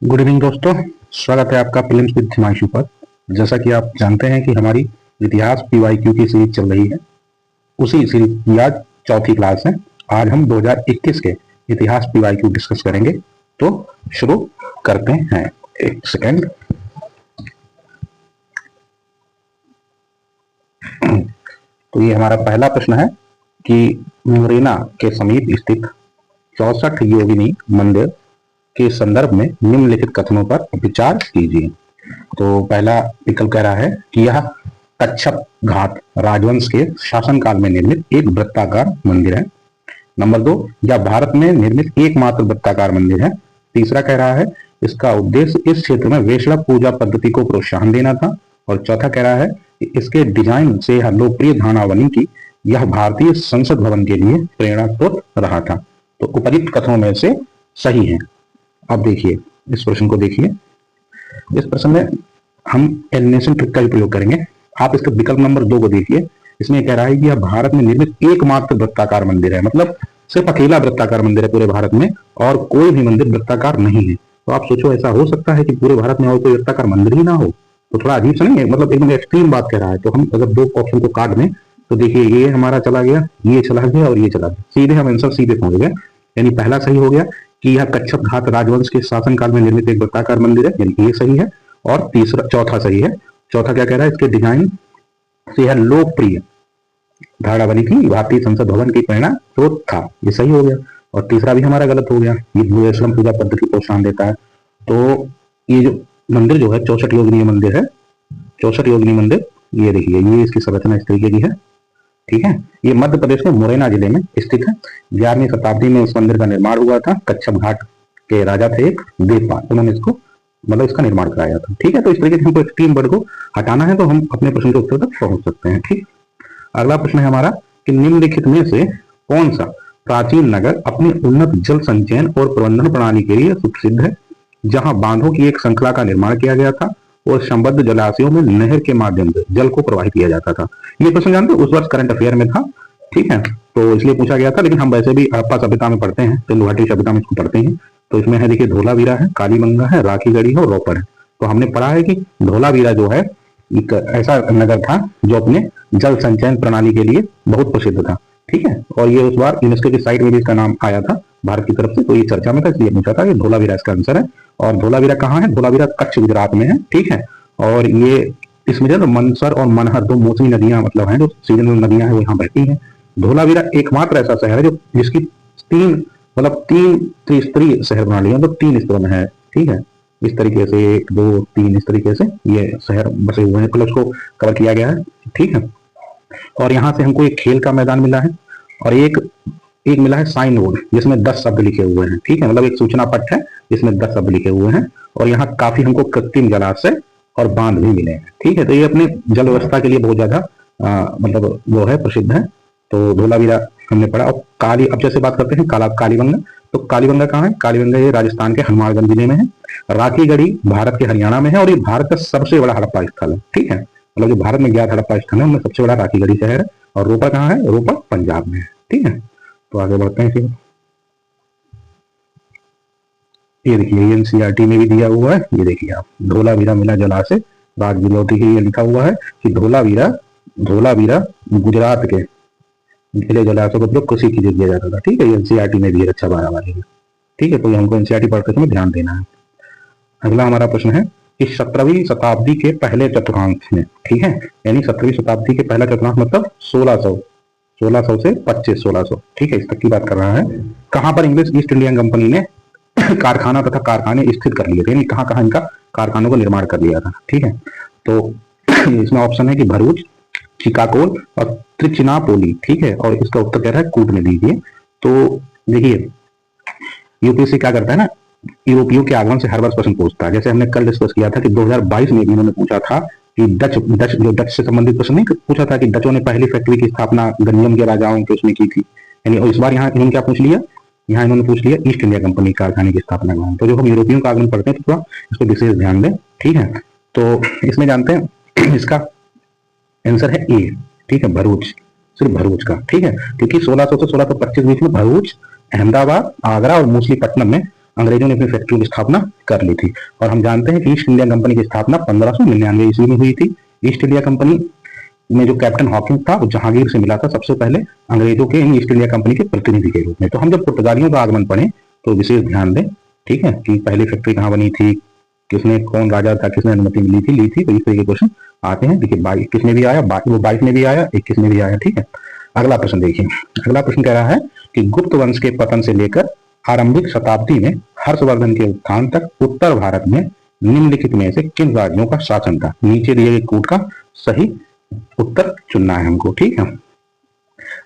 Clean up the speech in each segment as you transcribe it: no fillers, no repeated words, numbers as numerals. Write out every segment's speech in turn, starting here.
Good evening दोस्तों। स्वागत है आपका प्रीलिम्स विद हिमांशु पर। जैसा कि आप जानते हैं कि हमारी इतिहास पीवाईक्यू की सीरीज चल रही है, उसी सीरीज की आज चौथी क्लास है। आज हम 2021 के इतिहास पीवाईक्यू डिस्कस करेंगे, तो शुरू करते हैं। एक सेकेंड। तो ये हमारा पहला प्रश्न है कि मुरैना के समीप स्थित 64 योगिनी मंदिर के संदर्भ में निम्नलिखित कथनों पर विचार कीजिए। तो पहला विकल्प कह रहा है कि यह कच्छप घाट राजवंश के शासनकाल में निर्मित एक वृत्ताकार मंदिर है। नंबर 2, यह भारत में निर्मित एकमात्र वृत्ताकार मंदिर है। तीसरा कह रहा है इसका उद्देश्य इस क्षेत्र में वैष्णव पूजा पद्धति को प्रोत्साहन देना था। और चौथा कह रहा है कि इसके डिजाइन से यह लोकप्रिय धारणा बनी कि यह भारतीय संसद भवन के लिए प्रेरणा स्रोत रहा था। तो उपयुक्त कथनों में से सही है। अब देखिए इस प्रश्न को देखिए। इस प्रश्न में हम एलिमिनेशन ट्रिक का भी प्रयोग करेंगे। आप इसके विकल्प नंबर 2 को देखिए। इसमें कह रहा है कि यह भारत में निर्मित एकमात्र वृत्ताकार मंदिर है, मतलब सिर्फ अकेला वृत्ताकार मंदिर है पूरे भारत में, और कोई भी मंदिर वृत्ताकार नहीं है। तो आप सोचो, ऐसा हो सकता है कि पूरे भारत में और कोई वृत्ताकार मंदिर ही ना हो? तो थोड़ा अजीब सा नहीं है? मतलब एकदम एक्सट्रीम बात कह रहा है। तो हम अगर दो ऑप्शन को काट दें तो देखिए ये हमारा चला गया, ये चला गया और ये चला गया, सीधे हम आंसर सीधे पहुंच गए। यानी पहला सही हो गया कि यह कच्छप घाट राजवंश के शासनकाल में निर्मित एक वृत्ताकार मंदिर है, यानी ये सही है। और चौथा सही है। चौथा क्या कह रहा है, इसके डिजाइन से यह लोकप्रिय धारणा बनी थी, भारतीय संसद भवन की प्रेरणा स्रोत था, ये सही हो गया। और तीसरा भी हमारा गलत हो गया, ये वैष्णव पूजा पद्धति को प्रोत्साहन देता है। तो ये जो मंदिर जो है 64 योगिनी मंदिर है, 64 योगिनी मंदिर, ये देखिए ये इसकी संरचना इस तरीके की है। ठीक है, ये मध्य प्रदेश के मुरैना जिले में स्थित है। 11वीं शताब्दी में इस मंदिर का निर्माण हुआ था। कच्छप घाट के राजा थे एक देवपाल, उन्होंने इसको मतलब इसका निर्माण कराया था। ठीक है, तो इस तरीके से हमको एक्सट्रीम वर्ड को हटाना है तो हम अपने प्रश्न के उत्तर तक पहुंच सकते हैं। ठीक, अगला प्रश्न है हमारा कि निम्नलिखित में से कौन सा प्राचीन नगर अपनी उन्नत जल संचयन और प्रबंधन प्रणाली के लिए सुप्रसिद्ध है, जहां बांधों की एक श्रृंखला का निर्माण किया गया था और संबद्ध जलाशयों में नहर के माध्यम से जल को प्रवाहित किया जाता था। ये प्रश्न जानते हो उस वर्ष करंट अफेयर में था। ठीक है, तो इसलिए पूछा गया था, लेकिन हम वैसे भी हड़प्पा सभ्यता में पढ़ते हैं, सिंधु घाटी सभ्यता में इसको पढ़ते हैं। तो इसमें है देखिए धोलावीरा है, कालीबंगा है, राखीगढ़ी है और रोपड़ है। तो हमने पढ़ा है कि धोलावीरा जो है एक ऐसा नगर था जो अपने जल संचयन प्रणाली के लिए बहुत प्रसिद्ध था। ठीक है, और ये उस बार यूनेस्को की साइट में भी इसका नाम आया था भारत की तरफ से, तो ये चर्चा में था, इसलिए पूछा था कि धोलावीरा इसका आंसर है। और धोलावीरा कहाँ है? धोलावीरा कच्छ गुजरात में है। ठीक है, और ये इसमें जो मनसर और मनहर दो मौसमी नदियां मतलब हैं, जो सीजनल नदियां हैं वो यहाँ बहती हैं। धोलावीरा एकमात्र ऐसा शहर है जो जिसकी तीन त्रिस्तरीय शहर प्रणाली है, तो 3 स्तरों में है। ठीक है, इस तरीके से 1 2 3 इस तरीके से ये शहर बसे हुए हैं, मतलब उसको कवर किया गया है। ठीक है, और यहाँ से हमको एक खेल का मैदान मिला है और एक मिला है साइन बोर्ड जिसमें 10 शब्द लिखे हुए हैं। ठीक है, मतलब एक सूचना पट है जिसमें 10 शब्द लिखे हुए हैं। और यहाँ काफी हमको कृत्रिम जलाशय और बांध भी मिले हैं। ठीक है, तो ये अपने जल व्यवस्था के लिए बहुत ज्यादा मतलब वो है, प्रसिद्ध है। तो धोलावीरा हमने पढ़ा। और अब जैसे बात करते हैं कालीबंगा, तो कालीबंगा कहाँ है? कालीबंगा ये राजस्थान के हनुमानगढ़ जिले में है। राखीगढ़ी भारत के हरियाणा में है और ये भारत का सबसे बड़ा हड़प्पा स्थल है। ठीक है, मतलब जो भारत में ज्ञात हड़प्पा स्थल है उनमें सबसे बड़ा राखीगढ़ी शहर है। और रोपड़ कहाँ है? रोपड़ पंजाब में है। ठीक है, तो आगे बढ़ते हैं। फिर ये देखिए एनसीईआरटी में भी दिया हुआ है, ये देखिए आप, धोलावीरा मिला जलाशय राज बिलोटी के, ये लिखा हुआ है कि धोलावीरा गुजरात के जिले जलाशय को कृषि के लिए दिया जाता था। ठीक है, एनसीईआरटी में भी है, अच्छा 12 वाले में। ठीक है, तो हमको एनसीईआरटी पढ़ते समय ध्यान देना है। अगला हमारा प्रश्न है कि 17वीं शताब्दी के पहले चतुर्थांश में, ठीक है, यानी 17वीं शताब्दी के पहला चतुर्थांश मतलब 1600 से 1600, ठीक है, इस तक की बात कर रहा है। कहां पर इंग्लिश ईस्ट इंडिया कंपनी ने कारखाना तथा कारखाने स्थित कर लिए थे, यानी कहां कहां इनका कारखानों का निर्माण कर लिया था। ठीक है, तो इसमें ऑप्शन है कि भरूच, चिकागोल और त्रिचिनापोली। ठीक है, और इसका उत्तर कह रहा है कूट में दीजिए। तो देखिए यूपीएससी क्या करता है ना, यूरोपियों के आगमन से हर वर्ष प्रश्न पूछता है। जैसे हमने कल डिस्कस किया था कि 2022 में भी इन्होंने पूछा था कि डच से संबंधित प्रश्न नहीं पूछा था कि डचों ने पहली फैक्ट्री की स्थापना गंजम के राजाओं के उसमें की थी, यानी। और इस बार यहाँ इन्होंने क्या पूछ लिया? यहाँ इन्होंने पूछ लिया ईस्ट इंडिया कंपनी कारखाने की स्थापना कहाँ। तो जो हम यूरोपियों का आगमन पढ़ते हैं तो थोड़ा इसको विशेष ध्यान दें। ठीक है, तो इसमें जानते हैं इसका आंसर है ए। ठीक है, भरूच, सिर्फ भरूच का। ठीक है, क्योंकि 1600 से 1625 बीच में भरूच, अहमदाबाद, आगरा और मूसलीपट्टनम में अंग्रेजों ने अपनी फैक्ट्रियों की स्थापना कर ली थी। और हम जानते हैं कि ईस्ट इंडिया कंपनी की स्थापना 1599 ईस्वी में हुई थी। ईस्ट इंडिया कंपनी में जो कैप्टन हॉकिंस था वो जहांगीर से मिला था सबसे पहले अंग्रेजों के ईस्ट इंडिया कंपनी के प्रतिनिधि के रूप में। तो हम जब पुर्तगालियों का आगमन पढ़ें तो विशेष ध्यान दें, ठीक है, कि पहली फैक्ट्री कहाँ बनी थी, किसने, कौन राजा था, किसने अनुमति ली थी, तो इस तरह के क्वेश्चन आते हैं। देखिए 22 किसने भी आया, वो 22 में भी आया, 21 में भी आया, ठीक है। अगला प्रश्न देखिए, अगला प्रश्न कह रहा है कि गुप्त वंश के पतन से लेकर आरंभिक शताब्दी में हर्षवर्धन के उत्थान तक उत्तर भारत में निम्नलिखित में से किन राज्यों का शासन था। नीचे दिए गए कूट का सही उत्तर चुनना है हमको, ठीक है।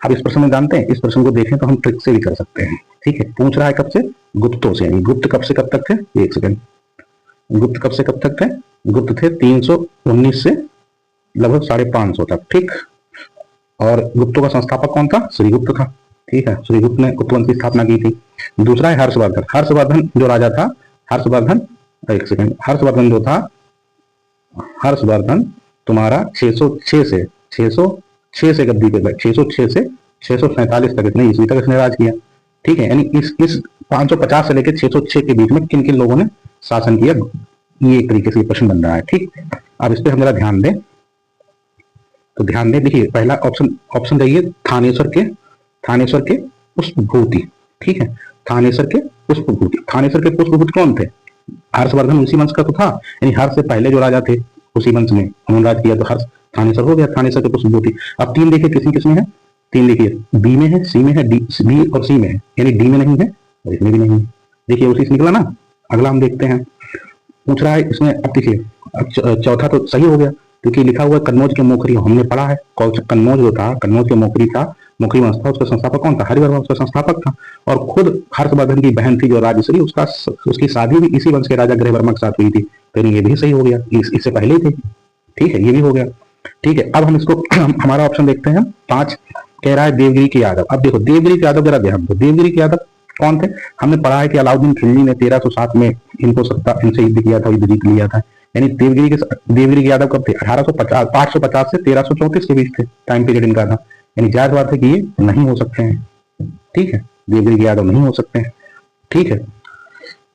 अब इस प्रश्न में जानते हैं, इस प्रश्न को देखें तो हम ट्रिक से भी कर सकते हैं, ठीक है। पूछ रहा है कब से, गुप्तों से, यानी गुप्त कब से कब तक थे, एक सेकंड, गुप्त कब से कब तक थे, गुप्त थे 319 से लगभग 550 तक, ठीक। और गुप्तों का संस्थापक कौन था, श्रीगुप्त था, ठीक है। श्रीगुप्त ने गुप्त वंश की स्थापना की थी। दूसरा है हर्षवर्धन, हर्षवर्धन जो राजा था, हर्षवर्धन, एक सेकंड, हर्षवर्धन जो था, हर्षवर्धन तुम्हारा 606 से 606 से गद्दी पे बैठ, 606 से 647 तक इसने ईस्वी तक इसने राज किया, ठीक है। यानी इस 550 से लेकर 606 के बीच में किन किन लोगों ने शासन किया, ये एक तरीके से प्रश्न बन रहा है, ठीक। अब इस पर हम जरा ध्यान दें, तो ध्यान दें, देखिए पहला ऑप्शन रही थानेश्वर के पुष्पभूति, ठीक है। थानेश्वर के पुष्पभूति, थानेश्वर के पुष्पभूति कौन थे, हर्षवर्धन उसी वंश का तो था, यानी हर्ष से पहले जो राजा थे उसी वंश में उन्होंने राज किया, तो हर्ष थानेश्वर हो गया, थानेश्वर के पुष्पभूति। अब 3 देखिए किसमें किसमें है, 3 देखिए बी में है, सी में है, बी और सी में है, यानी डी में नहीं है और इसमें भी नहीं है, देखिए उसी से निकला ना। अगला हम देखते हैं, पूछ रहा है इसमें, अब देखिए अब चौथा तो सही हो गया क्योंकि लिखा हुआ कन्नौज के मोखरी, हमने पढ़ा है कन्नौज जो था, कन्नौज के मोखरी था, मोखरी वंश था, उसका संस्थापक कौन था, हरिवर्मन उसका संस्थापक था। और खुद हर्षवर्धन की बहन थी जो राजश्री, उसकी शादी भी इसी वंश के राजा गृहवर्मा के साथ हुई थी, तो ये भी सही हो गया, इससे पहले ही थे, ठीक है, ये भी हो गया, ठीक है। अब हम इसको हमारा ऑप्शन देखते हैं 5, कह रहा है देवगिरी के यादव। अब देखो देवगिरी के यादव जरा ध्यान दो, देवगिरी के यादव कौन थे, हमने पढ़ा है कि अलाउद्दीन खिलजी ने 1307 में इनसे युद्ध किया था, युद्ध जीत लिया था। यानी देवगिरी के यादव कब थे, 850 से 1334 के बीच थे, टाइम पीरियड इनका था। यानी जायज बात है कि ये नहीं हो सकते हैं, ठीक है, देवगिरी के यादव नहीं हो सकते हैं, ठीक है।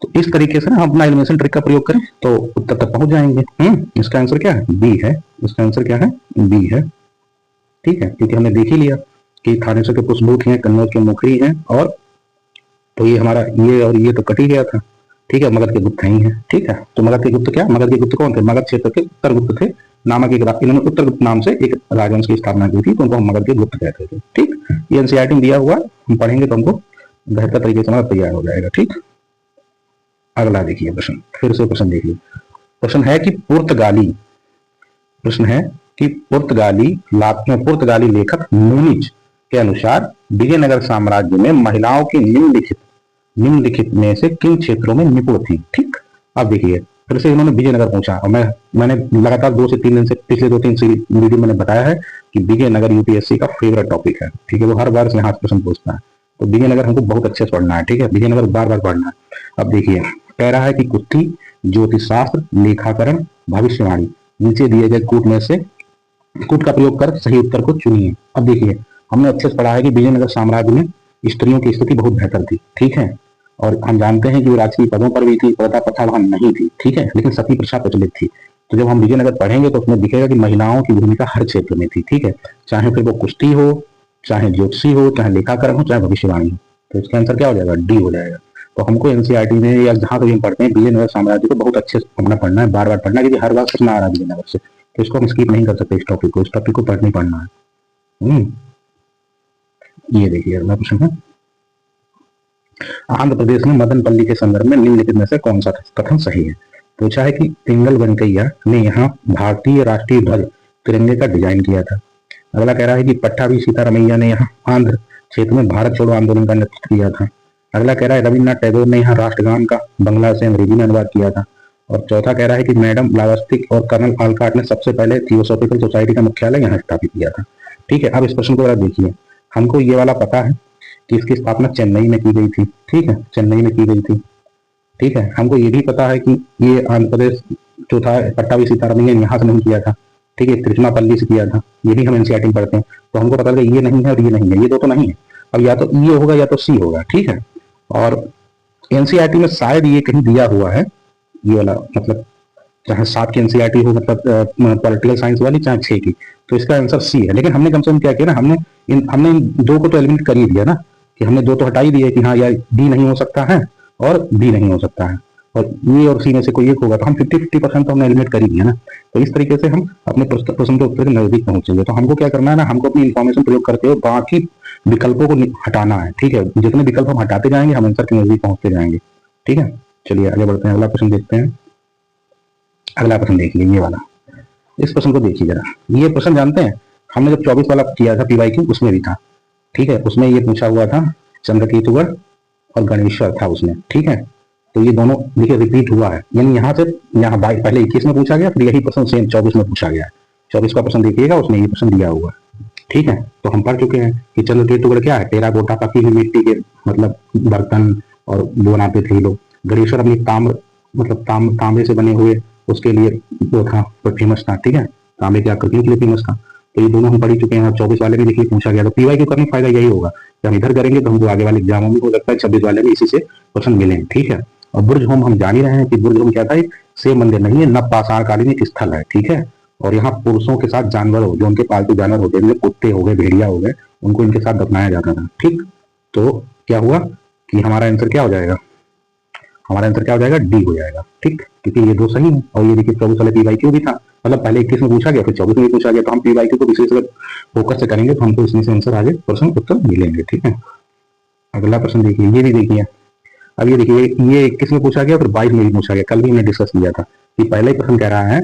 तो इस तरीके से ना हम अपना एलिमिनेशन ट्रिक का प्रयोग करें तो उत्तर तक पहुंच जाएंगे। इसका आंसर क्या है, बी है, इसका आंसर क्या है, बी है, ठीक है। क्योंकि हमने देख ही लिया कि थानेश्वर के पुष्पभूति हैं, कन्नौज के मोखरी हैं, और तो ये हमारा ये और ये तो कट ही गया था, ठीक है। मगध के गुप्त ही है, ठीक है। तो मगध के गुप्त क्या, मगध के गुप्त कौन थे, मगध क्षेत्र के उत्तर गुप्त थे नामक एक, इन्होंने उत्तर गुप्त नाम से एक राजवंश की स्थापना की थी, तो उनको हम मगध के गुप्त कहते थे, ठीक। ये एनसीईआरटी में दिया हुआ, हम पढ़ेंगे तो हमको बेहतर तरीके से हमारा तैयार हो जाएगा, ठीक। अगला देखिए प्रश्न, फिर से प्रश्न देखिए, प्रश्न है कि पुर्तगाली लेखक मूनिच के अनुसार विजयनगर साम्राज्य में महिलाओं की निम्नलिखित में से किन क्षेत्रों में निपुण थी, ठीक। अब देखिए फिर से इन्होंने विजयनगर पूछा, और मैंने लगातार 2 से 3 दिन से पिछले 2-3 वीडियो मैंने बताया है कि विजयनगर यूपीएससी का फेवरेट टॉपिक है, ठीक है। वो हर बार से यहाँ प्रश्न पूछता है, तो विजयनगर हमको बहुत अच्छे से पढ़ना है, ठीक है, विजयनगर बार बार पढ़ना है। अब देखिए कह रहा है कि कुत्ती, ज्योतिष शास्त्र, लेखाकरण, भविष्यवाणी, नीचे दिए गए कूट में से कूट का प्रयोग कर सही उत्तर को चुनिए। अब देखिए हमने अच्छे से पढ़ा है कि विजयनगर साम्राज्य में स्त्रियों की स्थिति बहुत बेहतर थी, ठीक है। और हम जानते हैं कि वो राजकीय पदों पर भी थी, प्रथा प्रथा वहां नहीं थी, ठीक है, लेकिन सती प्रथा प्रचलित थी। तो जब हम विजयनगर पढ़ेंगे तो उसमें दिखेगा कि महिलाओं की भूमिका हर क्षेत्र में थी, ठीक है, चाहे फिर वो कुश्ती हो, चाहे ज्योतिषी हो, चाहे लेखाकरण हो, चाहे भविष्यवाणी हो। तो इसका आंसर क्या हो जाएगा, डी हो जाएगा। तो हमको एनसीईआरटी में या जहां कभी हम पढ़ते हैं विजयनगर साम्राज्य को बहुत अच्छे से पढ़ना है, बार बार पढ़ना है, क्योंकि हर बार प्रश्न आ रहा है विजयनगर से, तो इसको हम स्किप नहीं कर सकते, इस टॉपिक को पढ़ना ही पढ़ना है। ये देखिए अगला प्रश्न है, आंध्र प्रदेश में मदनपल्ली के संदर्भ में निम्नलिखित में से कौन सा कथन सही है। पूछा है कि पिंगल वेंकैया ने यहाँ भारतीय राष्ट्रीय ध्वज तिरंगे का डिजाइन किया था। अगला कह रहा है कि पट्टाभी सीतारमैया ने यहाँ आंध्र क्षेत्र में भारत छोड़ो आंदोलन का नेतृत्व किया था। अगला कह रहा है रविन्द्रनाथ टैगोर ने यहाँ राष्ट्रगान का बंगला से अंग्रेजी में अनुवाद किया था। और चौथा कह रहा है कि मैडम ब्लावस्ती और कर्नल आलकाट ने सबसे पहले थियोसॉफिकल सोसाइटी का मुख्यालय यहाँ स्थापित किया था, ठीक है। अब इस प्रश्न को जरा देखिए, हमको ये वाला पता है कि इसकी स्थापना चेन्नई में की गई थी, ठीक है, चेन्नई में की गई थी, ठीक है। हमको ये भी पता है कि ये आंध्र प्रदेश जो था पट्टाभी सीतारमैया ने यहाँ से नहीं किया था, ठीक है, तिरुचनापल्ली से किया था, ये भी हम एनसीईआरटी में पढ़ते हैं। तो हमको पता लगा ये नहीं है और ये नहीं है, ये दो तो नहीं है, अब या तो ये होगा या तो सी होगा, ठीक है। और एनसीईआरटी में शायद ये कहीं दिया हुआ है, ये वाला मतलब चाहे 7 की एनसीईआरटी हो, मतलब पॉलिटिकल साइंस वाली, चाहे 6 की, तो इसका आंसर सी है। लेकिन हमने कम से कम क्या किया ना, हमने इन दो को तो एलिमिनेट कर ही दिया ना, कि हमने दो तो हटा ही दिया कि हाँ यार डी नहीं हो सकता है और बी नहीं हो सकता है, और ये और सी में से कोई एक होगा, तो हम 50-50% तो हमने एलिमिनेट कर ही दिया ना। तो इस तरीके से हम अपने प्रश्न के उत्तर के नजदीक पहुंचेंगे। तो हमको क्या करना है ना, हमको अपनी इन्फॉर्मेशन प्रयोग करते हुए बाकी विकल्पों को हटाना है, ठीक है। जितने विकल्प हम हटाते जाएंगे हम आंसर के नजदीक पहुंचते जाएंगे, ठीक है। चलिए आगे बढ़ते हैं, अगला प्रश्न देखते हैं। अगला प्रश्न देखिए ये वाला, इस प्रश्न को देखिए जरा। ये प्रश्न जानते हैं, हमने जब 24 वाला किया था पीवाईक्यू उसमें भी था, ठीक है। उसमें ये पूछा हुआ था चंद्रकेतुगढ़ और गणेश्वर था उसमें, ठीक है। तो ये दोनों देखिए रिपीट हुआ है, यानी यहाँ से यहाँ पहले 21 में पूछा गया, फिर यही प्रश्न सेम 24 में पूछा गया। 24 का प्रश्न देखिएगा, उसमें ये प्रश्न दिया हुआ है, ठीक है। तो हम पढ़ चुके हैं कि चंद्रकेतुगढ़ क्या है, टेराकोटा पकी हुई मिट्टी के मतलब बर्तन और बनाते थे लोग। गणेश्वर अपनी तांबे से बने हुए उसके लिए वो था, फेमस था, ठीक है। तांबे की आकृति के लिए फेमस था। तो ये दोनों हम पढ़ चुके हैं, और 24 वाले में देखिए पूछा गया। तो पीवाईक्यू करने का फायदा यही होगा कि हम इधर करेंगे तो हमको आगे वाले एग्जामों में हो सकता है 26 वाले में इसी से क्वेश्चन मिलेंगे, ठीक है। और बुर्ज होम हम जान ही रहे हैं कि बुर्ज होम क्या था, शिव मंदिर नहीं है, नव पाषाणकालीन एक स्थल है, ठीक है। और यहाँ पुरुषों के साथ जानवर हो, जो उनके पालतू जानवर होते हैं, कुत्ते हो गए, भेड़िया हो गए, उनको इनके साथ दफनाया जाता था, ठीक। तो क्या हुआ कि हमारा आंसर क्या हो जाएगा, हमारा आंसर क्या हो जाएगा, डी हो जाएगा, ठीक। क्योंकि ये दो सही है। और ये देखिए 24 वाले पीवाईक्यू भी था, मतलब पहले 21 में पूछा गया, फिर 24 में पूछा गया। तो हम पीवाईक्यू को विशेष फोकस से करेंगे तो हमको इसमें से आंसर आगे प्रश्न उत्तर मिलेंगे, ठीक है। अगला प्रश्न देखिए, ये भी देखिए। अब ये देखिए, ये 21 में पूछा गया, फिर 22 में भी पूछा गया। कल भी हमने डिस्कस किया था कि पहला ही प्रश्न कह रहा है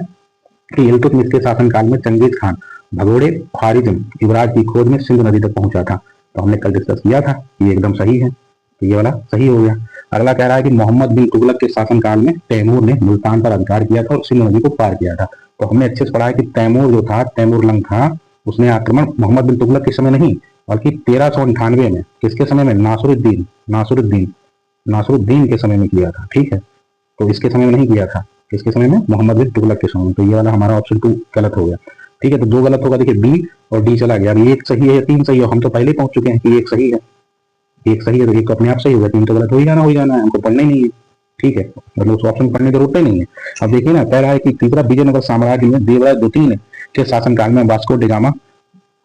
कि इल्तुतमिश के शासनकाल में चंगेज खान भगोड़े खारिज्म युवराज की खोज में सिंध नदी तक पहुंचा था। तो हमने कल डिस्कस किया था, ये एकदम सही है, तो ये वाला सही हो गया। अगला कह रहा है कि मोहम्मद बिन तुगलक के शासनकाल में तैमूर ने मुल्तान पर अधिकार किया था और सिंध नदी को पार किया था। तो हमने अच्छे से पढ़ा है कि तैमूर जो था, तैमूर लंग था, उसने आक्रमण मोहम्मद बिन तुगलक के समय नहीं, बल्कि 1398 में, किसके समय में, नासरुद्दीन के समय में किया था, ठीक है। तो इसके समय में नहीं किया था, किसके समय में, मोहम्मद बिन तुगलक के समय में। तो ये वाला हमारा ऑप्शन 2 गलत हो गया, ठीक है। तो 2 गलत होगा, देखिए बी और डी चला गया। अब एक सही है या 3 सही है, हम तो पहले ही पहुंच चुके हैं कि एक सही है, एक सही है तो एक अपने आप सही होगा, 3 तो गलत हो ही जाना है, हमको पढ़ना ही नहीं है, ठीक है। मतलब उस ऑप्शन पढ़ने की जरूरत ही नहीं है। अब देखिए ना, कह रहा है कि तीसरा विजयनगर साम्राज्य में देवराय द्वितीय के शासनकाल में वास्को डी गामा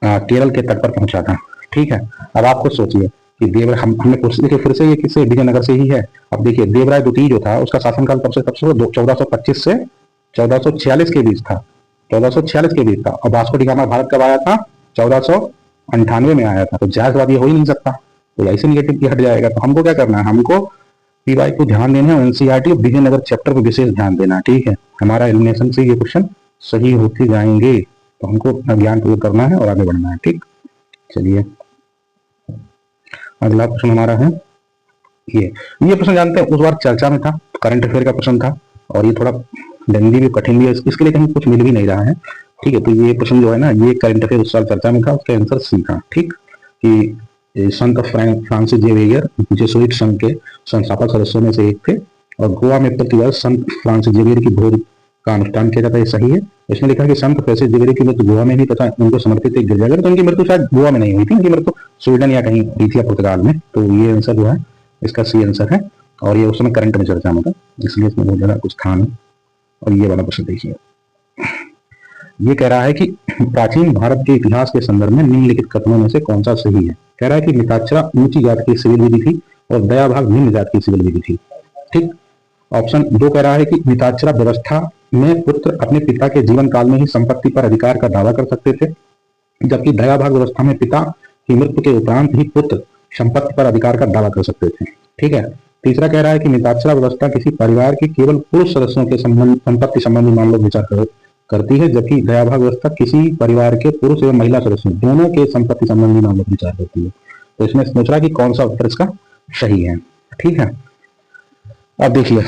केरल के तट पर पहुंचा था, ठीक है। अब आप खुद सोचिए कि देवराय हमने देखिए फिर से ये किससे, विजयनगर से ही है। अब देखिए देवराय द्वितीय जो था उसका शासनकाल कब से 1425 से 1446 के बीच था, 1446 के बीच था। और वास्को डी गामा भारत कब आया था, 1498 में आया था। तो जायजवाद ये हो ही नहीं सकता, तो ऐसे निगेटिव की हट जाएगा। तो हमको क्या करना है, हमको पीवाई को ध्यान देना है, एनसीईआरटी और विजयनगर चैप्टर पर विशेष ध्यान देना, ठीक है। हमारा एलिमिनेशन से ये क्वेश्चन सही होते जाएंगे, तो हमको अपना ज्ञान प्रयोग करना है और आगे बढ़ना है, ठीक। चलिए अगला प्रश्न हमारा है ये प्रश्न जानते हैं उस बार चर्चा में था, करंट अफेयर का प्रश्न था, और ये थोड़ा लेंदी भी, कठिन भी है, इसके लिए कहीं कुछ मिल भी नहीं रहा है, ठीक है। तो ये प्रश्न जो है ना, ये करंट अफेयर उस साल चर्चा में था, उसका आंसर सी था, ठीक। कि संत फ्रांसिस जेवियर जेसुइट संघ के संस्थापक सदस्यों में से एक थे, और गोवा में प्रतिवर्ष संत फ्रांसिस जेवियर की भोज का अनुष्ठान किया जाता है, सही है। इसमें लिखा है कि संत फ्रांसिस जेवियर की मृत्यु गोवा में ही तथा उनको समर्पित एक गिरजाघर, तो उनकी मृत्यु शायद गोवा में नहीं हुई थी, उनकी मृत्यु स्वीडन या कहीं हुई थी, पुर्तगाल में। तो ये आंसर जो है इसका सी आंसर है, और ये उस समय करंट में चर्चा में था, इसलिए इसमें बहुत ज्यादा कुछ था नहीं। और ये वाला प्रश्न देखिए, ये कह रहा है कि प्राचीन भारत के इतिहास के संदर्भ में निम्नलिखित कथनों में से कौन सा सही है। कह रहा है कि मिताक्षरा ऊंची जात की सिविल विधि थी और दयाभाग निम्न जात की सिविल विधि थी, ठीक। ऑप्शन 2 कह रहा है कि मिताक्षरा व्यवस्था में पुत्र अपने पिता के जीवन काल में ही संपत्ति पर अधिकार का दावा कर सकते थे, जबकि दयाभाग व्यवस्था में पिता की मृत्यु के उपरांत ही पुत्र संपत्ति पर अधिकार का दावा कर सकते थे, ठीक है। तीसरा कह रहा है कि मिताक्षरा व्यवस्था किसी परिवार के केवल पुरुष सदस्यों के संपत्ति संबंधी मामलों विचार करती है, जबकि दयाभाग व्यवस्था किसी परिवार के पुरुष एवं महिला सदस्यों दोनों के संपत्ति संबंधी मामलों पर विचार करती है। तो इसमें सोच रहा कि कौन सा उत्तर इसका सही है, ठीक है। अब देखिए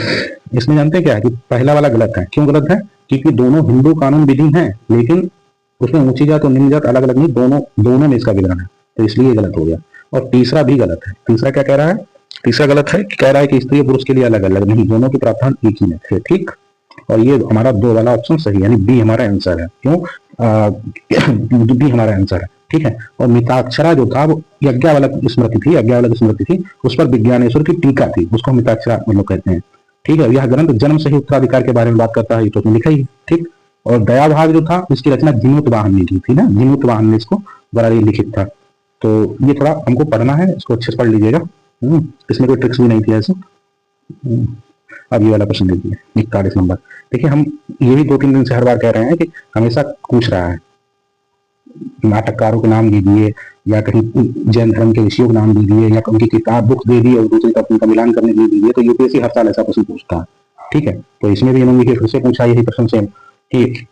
इसमें जानते हैं क्या है कि पहला वाला गलत है। क्यों गलत है, क्योंकि दोनों हिंदू कानून विधि हैं, लेकिन उसमें ऊंची जात और निम्न जात अलग अलग नहीं, दोनों में इसका विवरण है, तो इसलिए गलत हो गया। और तीसरा भी गलत है। तीसरा क्या कह रहा है, तीसरा गलत है, कह रहा है कि स्त्री पुरुष के लिए अलग अलग नहीं, दोनों के प्रावधान एक ही में थे, ठीक। और ये हमारा 2 वाला ऑप्शन सही, यानी बी हमारा आंसर है। क्यों बी हमारा आंसर है, ठीक है। और मिताक्षरा जो था वो यज्ञावल्क्य स्मृति थी, यज्ञावल्क्य स्मृति थी, उस पर विज्ञानेश्वर की टीका थी, उसको मिताक्षरा हम लोग कहते हैं। ठीक है। यह ग्रंथ जन्म से ही उत्तराधिकार के बारे में बात करता है, ये तो लिखा ही। ठीक। और दया भाग जो था इसकी रचना जिनोतवाहन ने की थी ना, जिनोतवाहन ने इसको द्वारा ये लिखित था। तो ये थोड़ा हमको पढ़ना है, इसको अच्छे से पढ़ लीजिएगा। इसमें कोई ट्रिक्स भी नहीं थी ऐसे। अब ये वाला प्रश्न देखिए 41 नंबर। देखिए हम ये भी 2-3 दिन से हर बार कह रहे हैं कि हमेशा पूछ रहा है नाटककारों के नाम दीजिए, या कहीं जैन धर्म के ऋषियों के नाम दीजिए, या उनकी किताब बुक्स दे दी और दूसरी का मिलान करने के लिए दीजिए। तो यूपीएससी हर साल ऐसा प्रश्न पूछता है। ठीक है। तो इसमें भी इन्होंने फिर से पूछा यही प्रश्न से कि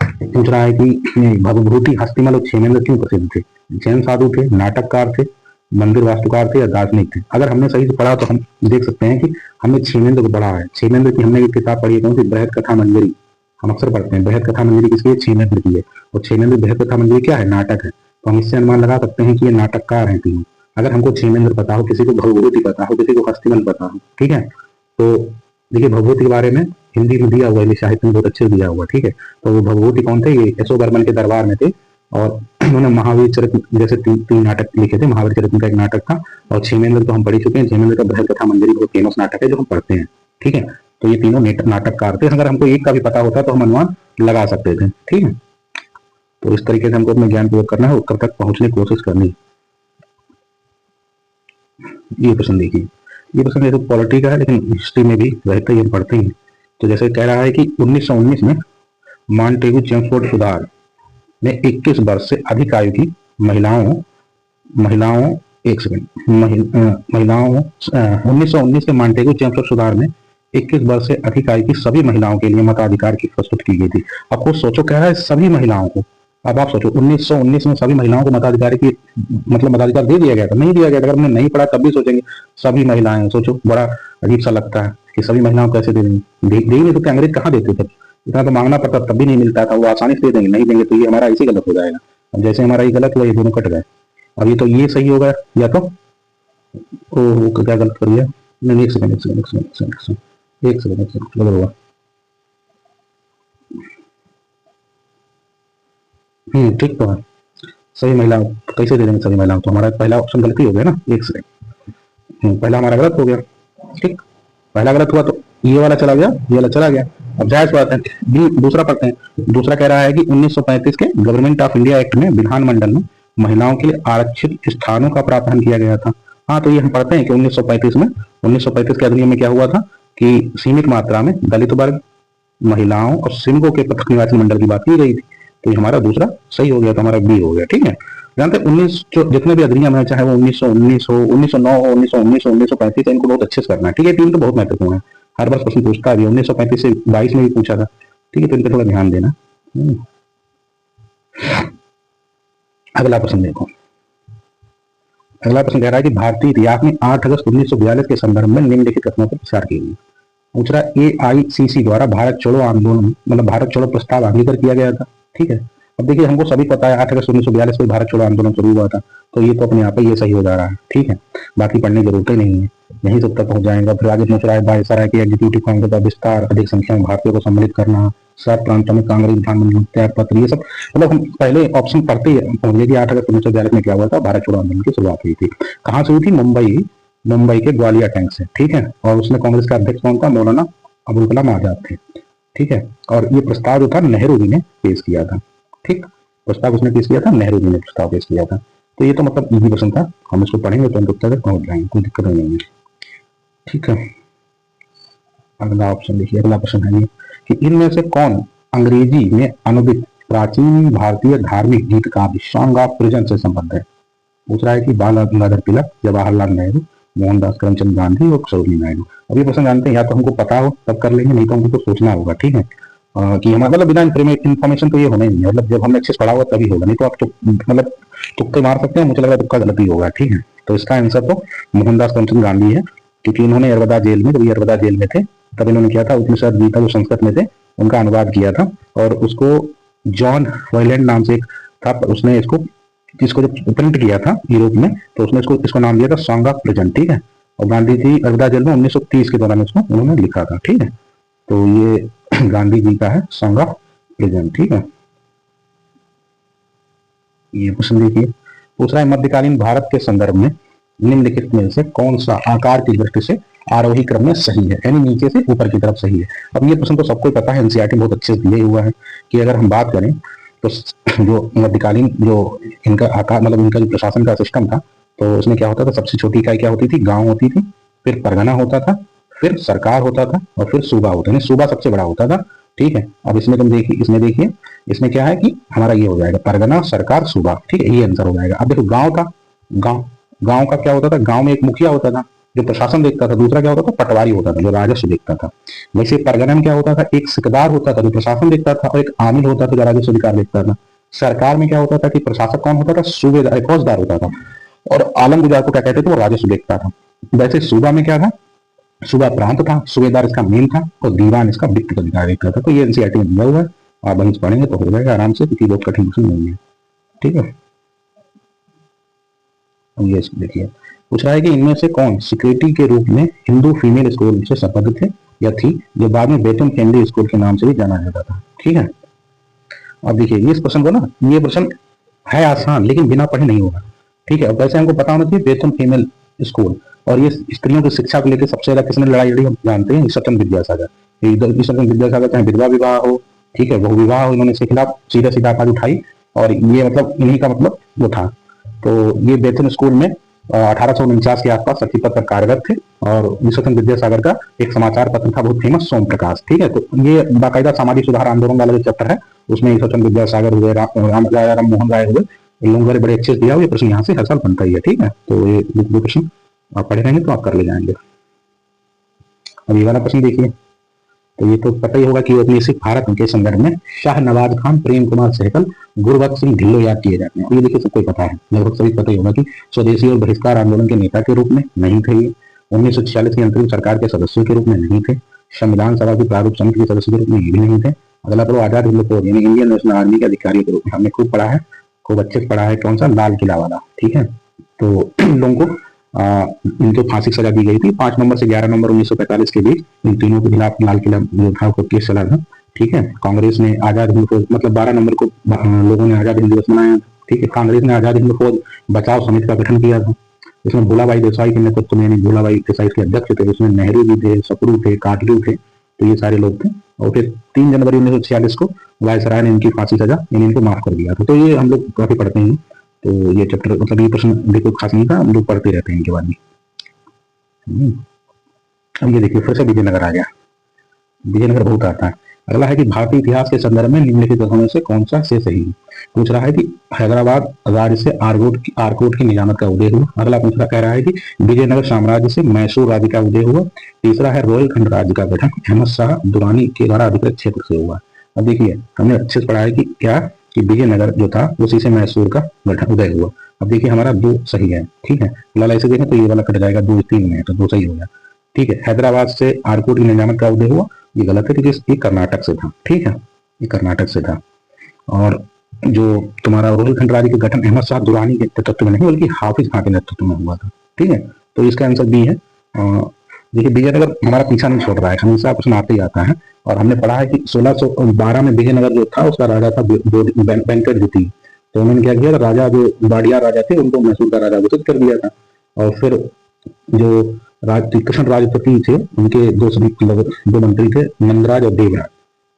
पूछ रहा है कि भवभूति हस्तिमल और क्षेमेंद्र क्यों प्रसिद्ध थे? जैन साधु थे, नाटककार थे, मंदिर वास्तुकार थे, या दार्शनिक थे? अगर हमने सही से पढ़ा तो हम देख सकते हैं कि हमने क्षेमेंद्र को पढ़ा है। क्षेमेंद्र की हमने एक किताब पढ़ी है, कौन सी? बृहद कथा मंजरी। हम अक्सर पढ़ते हैं बृहद कथा मंजरी किसकी है? क्षेमेंद्र की है। और क्षेमेंद्र बृहद कथा मंजरी क्या है? नाटक है। तो हम इससे अनुमान लगा सकते हैं कि ये नाटककार हैं तीनों। अगर हमको क्षेमेंद्र पता हो, किसी को भवभूति पता हो, किसी को हस्तिमल पता हो, ठीक है। तो देखिए भवभूति के बारे में हिंदी में दिया हुआ है, साहित्य में बहुत अच्छे से दिया हुआ। ठीक है। तो वो भवभूति कौन थे? ये यशो बर्मन के दरबार में थे, और उन्होंने महावीर चरित्र जैसे तीन नाटक लिखे थे। महावीर चरित्र का एक नाटक था, और क्षेमेंद्र तो हम पढ़ चुके हैं। क्षेमेंद्र का बृहद कथा मंजरी बहुत फेमस नाटक है जो हम पढ़ते हैं। ठीक है। तो ये तीनों नाटककार थे। अगर हमको एक का भी पता होता तो हम अनुमान लगा सकते थे। ठीक है। तो इस तरीके से हमको अपने ज्ञान प्रयोग करना है, उत्तर तक पहुंचने की कोशिश करनी है। ये प्रश्न देखिए, ये प्रश्न जैसे पॉलिटी का है, लेकिन हिस्ट्री में भी रहते ही हम पढ़ते हैं। तो जैसे कह रहा है कि 1919 में मॉन्टेगू चेम्सफोर्ड सुधार में 21 वर्ष से अधिक आयु की महिलाओं 1919 के मॉन्टेगू चेम्सफोर्ड सुधार में 21 वर्ष से अधिक आयु की सभी महिलाओं के लिए मताधिकार की प्रस्तुत की गई थी। अब खुद सोचो, कह रहा है सभी महिलाओं को। अब आप सोचो 1919 में सभी महिलाओं को मताधिकार की मतलब मताधिकार दे दिया गया था? नहीं दिया गया था। अगर हमने नहीं पढ़ा तब भी सोचेंगे सभी महिलाएं। सोचो बड़ा अजीब सा लगता है कि सभी महिलाओं को कैसे दे देंगे? दे ही नहीं तो अंग्रेज कहाँ देते थे? इतना तो मांगना पड़ता तब भी नहीं मिलता था। वो आसानी से दे देंगे, नहीं देंगे तो ये हमारा इसी गलत हो जाएगा। अब जैसे हमारा ये गलत हुआ, ये दोनों कट गए। अब ये तो ये सही होगा, या तो क्या गलत कर दिया? नहीं, एक सेकंड गलत हुआ। ठीक तो है। सभी महिलाओं कैसे दे देंगे? सभी महिलाओं तो हमारा पहला ऑप्शन गलती हो गया ना। एक सेकंड, पहला हमारा गलत हो गया। ठीक, पहला गलत हुआ तो ये वाला चला गया, ये वाला चला गया। अब जायज बात है। दूसरा पढ़ते हैं। दूसरा कह रहा है कि 1935 के गवर्नमेंट ऑफ इंडिया एक्ट में विधानमंडल में महिलाओं के लिए आरक्षित स्थानों का प्रावधान किया गया था। हाँ, तो ये हम पढ़ते हैं कि 1935 के अधिनियम में क्या हुआ था कि सीमित मात्रा में दलित वर्ग, महिलाओं और सिंगों के पृथक निर्वाचन मंडल की बात की गई थी। तो ये हमारा दूसरा सही हो गया, तो हमारा बी हो गया। ठीक है। जानते 19 जितने भी अधिनियम है, चाहे वो 1919 हो, 1909 हो, 1919 हो, 1935, इनको बहुत अच्छे से करना है। ठीक है। तीन तो बहुत महत्वपूर्ण है, हर बार प्रश्न पूछता है। 1935 से 22 में भी पूछा था। ठीक है। तो इन पर थोड़ा ध्यान देना। अगला प्रश्न देखो। अगला प्रश्न कह रहा है कि भारतीय इतिहास में 8 अगस्त 1942 के संदर्भ में निम्नलिखित कथनों पर विचार कीजिए। पूछ रहा है AICC द्वारा भारत छोड़ो आंदोलन मतलब भारत छोड़ो प्रस्ताव अंगीकार किया गया था। ठीक है। अब देखिए हमको सभी पता है 8 अगस्त 1942 को भारत छोड़ो आंदोलन शुरू हुआ था। तो ये तो अपने आप ही ये सही हो जा रहा है। ठीक है। बाकी पढ़ने की जरूरत ही नहीं है, यहीं से तक पहुंच जाएगा। फिर आगे पूछ रहा है वायसराय की एग्जीक्यूटिव कांग्रेस का विस्तार, अधिक संख्या में भारतीयों को सम्मिलित करना, 7 प्रांतों में कांग्रेस विधानमंडल त्याग पत्र, ये सब मतलब हम पहले ऑप्शन पढ़ते ही पहुंच गए कि 8 अगस्त 1942 में क्या हुआ था, भारत छोड़ो आंदोलन की शुरुआत हुई थी। कहाँ से हुई थी? मुंबई के ग्वालियर टैंक से। ठीक है। और उसमें कांग्रेस का अध्यक्ष कौन था? मौलाना अबुल कलाम आजाद थे। ठीक है। और ये प्रस्ताव जो था नेहरू जी ने पेश किया था। ठीक, प्रस्ताव उसने पेश किया था, नेहरू जी ने प्रस्ताव पेश किया था। तो ये तो मतलब इजी प्रश्न था, हम इसको पढ़ेंगे तो हम उत्तर तक पहुंच जाएंगे, कोई दिक्कत नहीं है। ठीक है। अगला ऑप्शन देखिए, अगला प्रश्न है ये कि इनमें से कौन अंग्रेजी में अनुदित प्राचीन भारतीय धार्मिक गीत का सॉन्ग ऑफ प्रेजेंस से संबंध है? पूछ रहा है कि बाल गंगाधर तिलक, जवाहरलाल नेहरू, मोहनदास करमचंद गांधी और सरोजिनी नायडू। अब ये प्रश्न जानते हैं, या तो हमको पता हो तब कर लेंगे, नहीं तो हमको सोचना होगा। ठीक है। कि हमारा मतलब बिना इन्फॉर्मेशन तो ये होना ही नहीं है। मतलब जब हमने अच्छे से पढ़ा हुआ तभी होगा, नहीं तो आप मतलब तुक्के मार सकते हैं। मुझे लग रहा है तुक्का गलत ही होगा। ठीक है। तो इसका आंसर तो मोहनदास करमचंद गांधी है, क्योंकि इन्होंने अरबदा जेल में, जब ये अरबदा जेल में थे तब इन्होंने किया था उपनिषद गीता जो संस्कृत में थे उनका अनुवाद किया था, और उसको जॉन वॉयलैंड नाम से एक था, उसने इसको जब प्रिंट किया था यूरोप में, तो उसने इसको नाम दिया था सॉन्ग ऑफ प्रेजेंट। ठीक है। और गांधी जी अरबदा जेल में 1930 के दौरान उसको उन्होंने लिखा था। ठीक है। तो ये गांधी जी का है सॉन्ग ऑफ प्रेजेंट। ठीक है। ये क्वेश्चन देखिए, पूछ रहा है मध्यकालीन भारत के संदर्भ में निम्नलिखित में से कौन सा आकार की दृष्टि से आरोही क्रम में सही है, यानी नीचे से ऊपर की तरफ सही है। अब ये प्रश्न तो सबको पता है, एनसीईआरटी बहुत अच्छे से दिया हुआ है कि अगर हम बात करें तो जो मध्यकालीन जो इनका आकार मतलब इनका जो प्रशासन का सिस्टम था, तो उसमें क्या होता था, सबसे छोटी इकाई क्या होती थी, गांव होती थी, फिर परगना होता था, फिर सरकार होता था और फिर सूबा होता है। सूबा सबसे बड़ा होता था, ठीक है। अब इसमें तुम देखिए, इसमें क्या है कि हमारा ये हो जाएगा परगना सरकार सूबा, ठीक है, ये आंसर हो जाएगा। अब देखो गांव था, गांव गांव का क्या होता था, गांव में एक मुखिया होता था जो प्रशासन देखता था, दूसरा क्या होता था, पटवारी होता था जो राजस्व देखता था। वैसे परगना में क्या होता था, एक सिकदार होता था जो प्रशासन देखता था और एक आमिल होता था जो राजस्व अधिकार देखता था। सरकार में क्या होता था कि प्रशासक कौन होता था, सूबेदार फौजदार होता था, और आलमगुजार को क्या कहते थे, वो राजस्व देखता था। वैसे सूबा में क्या था, सूबा प्रांत था, सूबेदार इसका मेन था और दीवान इसका वित्त अधिकार देखता था। तो ये एनसीईआरटी में दिया हुआ है, आप वहीं पढ़ेंगे तो हो जाएगा आराम से, क्योंकि बहुत कठिन क्वेश्चन नहीं है, ठीक है। ये देखिए, पूछ रहा है कि इनमें से कौन सिक्योरिटी के रूप में हिंदू फीमेल स्कूल से संबद्ध थे या थी, जो बाद में बेतन केंद्रीय स्कूल के नाम से भी जाना जाता था, ठीक है। अब देखिए ये इस प्रश्न को ना, ये प्रश्न है आसान लेकिन बिना पढ़े नहीं होगा, ठीक है। अब वैसे हमको पता होना चाहिए बेतन फीमेल स्कूल, और ये स्त्रियों की शिक्षा को लेकर सबसे ज्यादा किसने लड़ाई लड़ी हम जानते हैं, ईश्वरचंद्र विद्यासागर। ईश्वरचंद्र विद्यासागर चाहे विधवा विवाह हो, ठीक है, बहु विवाह हो, इन्होंने इसके खिलाफ सीधा सीधा आवाज उठाई, और ये मतलब इन्हीं का मतलब वो था। तो ये बेतन स्कूल में 1849 के आसपास सखी पद पर कार्यरत थे, और ईश्वरचंद्र विद्यासागर का एक समाचार पत्र था बहुत फेमस, सोम प्रकाश, ठीक है। तो ये बाकायदा सामाजिक सुधार आंदोलन वाला जो चैप्टर है उसमें ईश्वरचंद्र विद्यासागर हुए, राम मोहन राय हुए, इन लोगों ने बड़े अच्छे से दिया हुआ, ये प्रश्न यहाँ से हर साल बनता ही है, ठीक है। तो ये दो प्रश्न आप पढ़े रहेंगे तो आप कर ले जाएंगे। अब ये वाला प्रश्न देखिए, तो ये तो पता ही होगा कि औपनिवेशिक भारत के संदर्भ में शाह नवाज खान, प्रेम कुमार सहगल, गुरबख्श सिंह ढिल्लो याद किए जाते हैं। ये देखिए सबको पता है, लगभग सभी पता ही होगा कि स्वदेशी और बहिष्कार आंदोलन के नेता के रूप में नहीं थे ये, 1946 की अंतरिम सरकार के सदस्यों के रूप में नहीं थे, संविधान सभा की प्रारूप समिति के सदस्य के रूप में ये भी नहीं थे। अगला तो आजाद हिंद फौज यानी इंडियन नेशनल आर्मी के अधिकारी के रूप में हमने खूब पढ़ा है, खूब अच्छे से पढ़ा है, कौन सा, लाल किला वाला, ठीक है। तो इन लोगों को इनको फांसी सजा दी गई थी 5 नवंबर से 11 नवंबर 1945 के बीच। इन तीनों के खिलाफ लाल किला जो था वो केस चला था, ठीक है। कांग्रेस ने आजाद हिंद फौज मतलब 12 नवंबर को लोगों ने आजाद हिंद दिवस मनाया, ठीक है। कांग्रेस ने आजाद हिंद फौज बचाव समिति का गठन किया था, इसमें भोलाबाई देसाई के नेतृत्व में, भोलाबाई देसाई के अध्यक्ष थे, इसमें नेहरू जी थे, सपरू थे, काटलू थे, तो ये सारे लोग थे। और फिर 3 जनवरी 1946 को वायसराय ने इनकी फांसी सजा यानी इनको माफ कर दिया था। तो ये हम लोग काफी पढ़ते हैं, तो ये चैप्टर मतलब ये प्रश्न देखो खास नहीं था, हम लोग पढ़ते रहते हैं इनके बाद में। अब ये देखिए फिर से विजयनगर आ गया, विजयनगर बहुत आता है। अगला है कि भारतीय इतिहास के संदर्भ में निम्नलिखित कथनों से कौन सा से सही है। पूछ रहा है कि हैदराबाद राज्य से आरकोट की निजामत का उदय हुआ। अगला पूछ रहा कह रहा है कि विजयनगर साम्राज्य से मैसूर राज्य का उदय हुआ। तीसरा है रोहिलखंड राज्य का गठन अहमद शाह दुरानी के द्वारा अधिकृत क्षेत्र से हुआ। अब देखिए हमने अच्छे से पढ़ा है कि क्या कि विजयनगर जो था उसी से मैसूर का गठन उदय हुआ। अब देखिए हमारा 2 सही है, ठीक है। लाला ऐसे देखें तो ये वाला कट जाएगा, 2 3 में है तो 2 सही हो गया, ठीक है। हैदराबाद से आरकोट की निजामत का उदय हुआ, ये गलत है क्योंकि ये कर्नाटक से था, ठीक है, ये कर्नाटक से था। और जो तुम्हारा रोहिलखंड राज्य के गठन अहमद शाह दुरानी के नेतृत्व में नहीं बल्कि हाफिज खां के नेतृत्व में हुआ था, ठीक है। तो इसका आंसर बी है। देखिए विजयनगर हमारा पीछा नहीं छोड़ रहा है, हमेशा प्रश्न आते ही आता है। और हमने पढ़ा है कि 1612 में विजयनगर जो था उसका राजा था वेंकट द्वितीय। तो उन्होंने क्या किया, राजा जो बाडियार राजा थे उनको मैसूर का राजा घोषित कर दिया था। और फिर जो कृष्ण राजपति थे उनके 2 मंत्री थे, नंदराज और देवराज,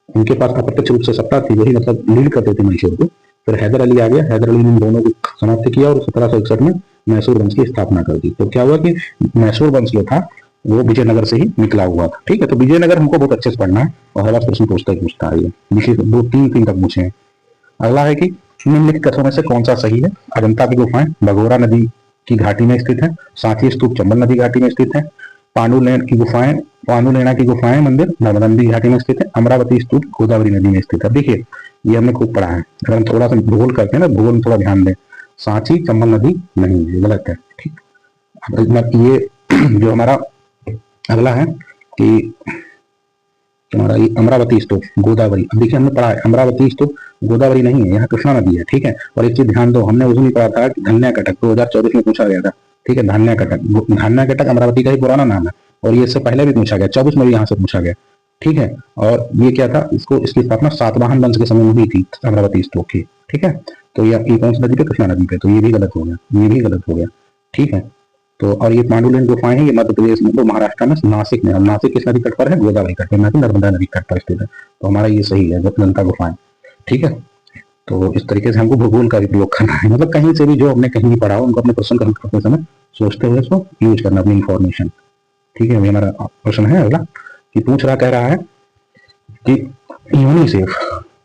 उनके पास अप्रत्यक्ष रूप से सत्ता थी, वही मतलब लीड करते थे मैसूर को। फिर हैदर अली आ गया, हैदर अली ने इन दोनों को समाप्त किया और 1761 में मैसूर वंश की स्थापना कर दी। तो क्या हुआ कि मैसूर वंश जो था वो विजयनगर से ही निकला हुआ था, ठीक है। तो विजयनगर हमको बहुत अच्छे से पढ़ना है और हर बार प्रश्न पूछता है, ये 2-3 तक पूछे हैं। अगला है कि निम्नलिखित कथनों में से कौन सा सही है। अजंता की गुफाएं भगोरा नदी की घाटी में स्थित है, सांची स्तूप चंबल नदी घाटी में स्थित है, पांडुलेना की गुफाएं मंदिर नर्मदा नदी घाटी में स्थित है, अमरावती स्तूप गोदावरी नदी में स्थित है। देखिए ये हमने खूब पढ़ा है, अगर हम थोड़ा सा भूगोल करते हैं ना, भूगोल में थोड़ा ध्यान दें, सांची चंबल नदी नहीं है, गलत है, ठीक। ये जो हमारा अगला है कि तुम्हारा ये अमरावती स्तूप गोदावरी, अब देखिए हमने पढ़ा है अमरावती स्तूप गोदावरी नहीं है, यहाँ कृष्णा नदी है, ठीक है। और एक चीज ध्यान दो, हमने उस दिन पढ़ा था कि धन्या कटक 2024 में पूछा गया था, ठीक है। धन्या कटक अमरावती का ही पुराना नाम है, और ये इससे पहले भी पूछा गया, 24 में भी यहाँ से पूछा गया, ठीक है। और ये क्या था, इसकी स्थापना सातवाहन वंश के समय में हुई थी अमरावती स्तूप की, ठीक है। तो ये कौन सी नदी पे, कृष्णा नदी पे, तो ये भी गलत हो गया, ये भी गलत हो गया। ठीक है, तो और ये पांडुलिन गुफाएं हैं, ये मध्य प्रदेश में, तो महाराष्ट्र में नासिक में, अब नासिक किस नदी तट पर है, गोदावरी तट पर, ना कि नर्मदा नदी तट पर स्थित है, तो हमारा ये सही है, जनता गुफाएं। ठीक है, तो इस तरीके से हमको भूगोल का भी प्रयोग करना है, मतलब कहीं से भी जो हमने कहीं भी पढ़ा हो उनको अपने क्वेश्चन करते समय सोचते हुए इसको यूज करना अपनी इंफॉर्मेशन। ठीक है, अभी हमारा क्वेश्चन है अगला कि पूछ रहा, कह रहा है कि यूनिसेफ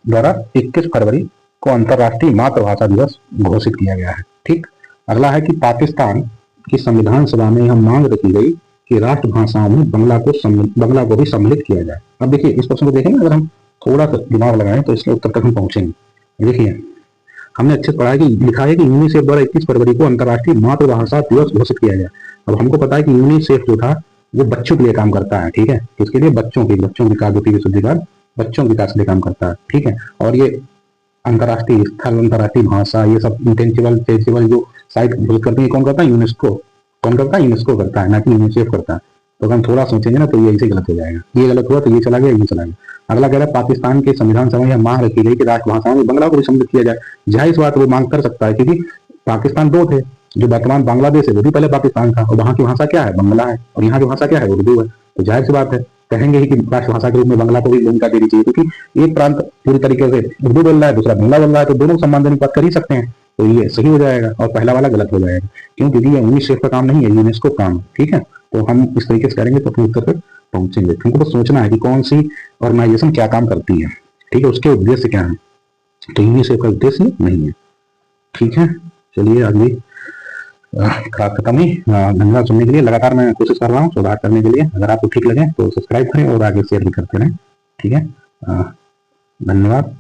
द्वारा 21 फरवरी को अंतरराष्ट्रीय मातृभाषा दिवस घोषित किया गया है। ठीक, अगला है कि पाकिस्तान की संविधान सभा में यह मांग रखी गई कि राष्ट्रभाषाओं में बंगला को भी सम्मिलित किया जाए। अब देखिए इस प्रश्न को देखेंगे, अगर हम थोड़ा सा दिमाग लगाएं तो इसके उत्तर तक हम पहुंचेंगे। देखिए हमने अच्छे से पढ़ा है कि लिखा है कि यूनिसेफ द्वारा 21 फरवरी को अंतरराष्ट्रीय मातृभाषा दिवस घोषित किया गया। अब हमको पता है कि यूनिसेफ जो था वो बच्चों के लिए काम करता है। ठीक है, किसके लिए, बच्चों के विकास, द्वितीय विश्व युद्ध बच्चों के विकास के लिए काम करता है। ठीक है, और ये अंतरराष्ट्रीय स्थल, अंतरराष्ट्रीय भाषा, ये सब इंटेंजिबल जो साइट घोषित करती है कौन करता है, यूनेस्को। कौन करता है, यूनेस्को करता है, ना कि यूनिसेफ करता है। तो अगर हम थोड़ा सोचेंगे ना तो ये ऐसे गलत हो जाएगा, ये गलत हुआ तो ये चला गया, ये चला गया। अगला कह रहा है पाकिस्तान के संविधान सभा में यह मांग रखी गई कि राष्ट्रभाषाओं में बंगला को भी सम्मिलित किया जाए। जाहिर सी बात वो मांग कर सकता है, क्योंकि पाकिस्तान दो थे, जो वर्तमान बांग्लादेश है वो भी पहले पाकिस्तान था, और वहां की भाषा क्या है, बंगला है, और यहाँ की भाषा क्या है, उर्दू है। तो जाहिर सी बात है कहेंगे ही कि राष्ट्रभाषा के रूप में बंगला को भी भूमिका देनी चाहिए, क्योंकि एक प्रांत पूरी तरीके से उर्दू बोल रहा है, दूसरा बंगला बोल रहा है, तो दोनों को सम्मान देने की बात कर ही सकते हैं। तो ये सही हो जाएगा, और पहला वाला गलत हो जाएगा, क्यों, क्योंकि ये यूनिसेफ का काम नहीं है, यूनेस्को का काम है। ठीक है, तो हम इस तरीके से करेंगे तो अपने उत्तर तक पहुंचेंगे। हमको बस सोचना है कि कौन सी ऑर्गेनाइजेशन क्या काम करती है। ठीक है, उसके उद्देश्य क्या है, तो यूनिसेफ का उद्देश्य नहीं है। ठीक है, चलिए अगली खत्म ही। धन्यवाद सुनने के लिए। लगातार मैं कोशिश कर रहा हूँ सुधार करने के लिए। अगर आपको ठीक लगे तो सब्सक्राइब करें और आगे शेयर भी करते रहें। ठीक है, धन्यवाद।